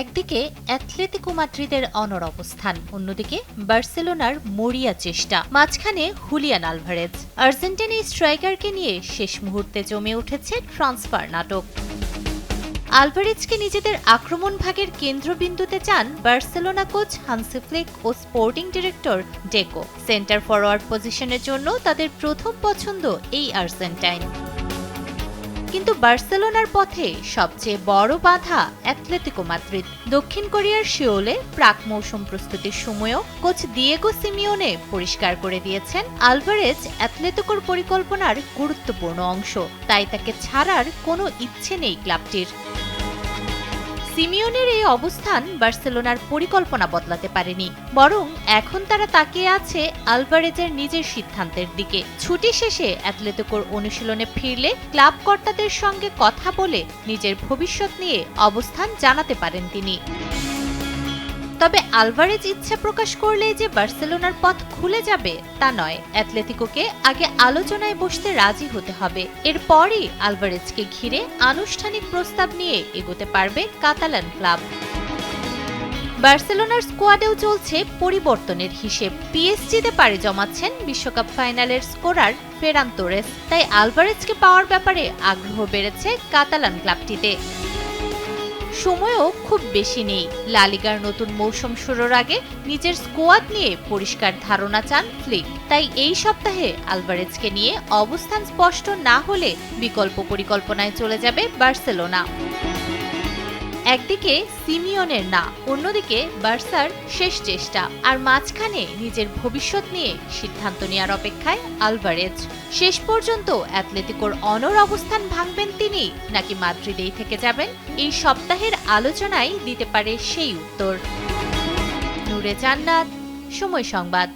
একদিকে অ্যাথলেটিকো মাদ্রিদের অনড় অবস্থান, অন্যদিকে বার্সেলোনার মরিয়া চেষ্টা, মাঝখানে হুলিয়ান আলভারেজ। আর্জেন্টিনা স্ট্রাইকারকে নিয়ে শেষ মুহূর্তে জমে উঠেছে ট্রান্সফার নাটক। আলভারেজকে নিজেদের আক্রমণ ভাগের কেন্দ্রবিন্দুতে চান বার্সেলোনা কোচ হান্সি ফ্লিক ও স্পোর্টিং ডিরেক্টর ডেকো। সেন্টার ফরওয়ার্ড পজিশনের জন্য তাদের প্রথম পছন্দ এই আর্জেন্টাইন। কিন্তু বার্সেলোনার পথে সবচেয়ে বড় বাধা অ্যাথলেটিকো মাদ্রিদ। দক্ষিণ কোরিয়ার সিওলে প্রাক মৌসুম প্রস্তুতির সময়ও কোচ দিয়েগো সিমিওনে পরিষ্কার করে দিয়েছেন আলভারেজ অ্যাথলেটিকোর পরিকল্পনার গুরুত্বপূর্ণ অংশ, তাই তাকে ছাড়ার কোনো ইচ্ছে নেই ক্লাবটির। সিমিওনের এই অবস্থান বার্সেলোনার পরিকল্পনা বদলাতে পারেনি, বরং এখন তারা তাকিয়ে আছে আলভারেজের নিজের সিদ্ধান্তের দিকে। ছুটি শেষে অ্যাথলেটিকোর অনুশীলনে ফিরলে ক্লাব কর্তাদের সঙ্গে কথা বলে নিজের ভবিষ্যৎ নিয়ে অবস্থান জানাতে পারেন তিনি। তবে আলভারেজ ইচ্ছা প্রকাশ করলেই যে বার্সেলোনার পথ খুলে যাবে তা নয়। অ্যাথলেটিকোকে আগে আলোচনায় বসতে রাজি হতে হবে, এরপরই আলভারেজকে ঘিরে আনুষ্ঠানিক প্রস্তাব নিয়ে এগোতে পারবে কাতালান ক্লাব। বার্সেলোনার স্কোয়াডেও চলছে পরিবর্তনের হিসেব। পিএসজিতে পাড়ি জমাচ্ছেন বিশ্বকাপ ফাইনালের স্কোরার ফেরান তোরেস, তাই আলভারেজকে পাওয়ার ব্যাপারে আগ্রহ বেড়েছে কাতালান ক্লাবটিতে। সময়ও খুব বেশি নেই। লা লিগার নতুন মৌসুম শুরুর আগে নিজের স্কোয়াড নিয়ে পরিষ্কার ধারণা চান ফ্লিক, তাই এই সপ্তাহে আলভারেজকে নিয়ে অবস্থান স্পষ্ট না হলে বিকল্প পরিকল্পনায় চলে যাবে বার্সেলোনা। একদিকে সিমিওনের না, অন্যদিকে বার্সার শেষ চেষ্টা, আর মাঝখানে নিজের ভবিষ্যৎ নিয়ে সিদ্ধান্ত নেওয়ার অপেক্ষায় আলভারেজ। শেষ পর্যন্ত অ্যাথলেটিকোর অনড় অবস্থান ভাঙবেন তিনি, নাকি মাদ্রিদেই থেকে যাবেন? এই সপ্তাহের আলোচনায় দিতে পারে সেই উত্তর। নূরে জান্নাত, সময় সংবাদ।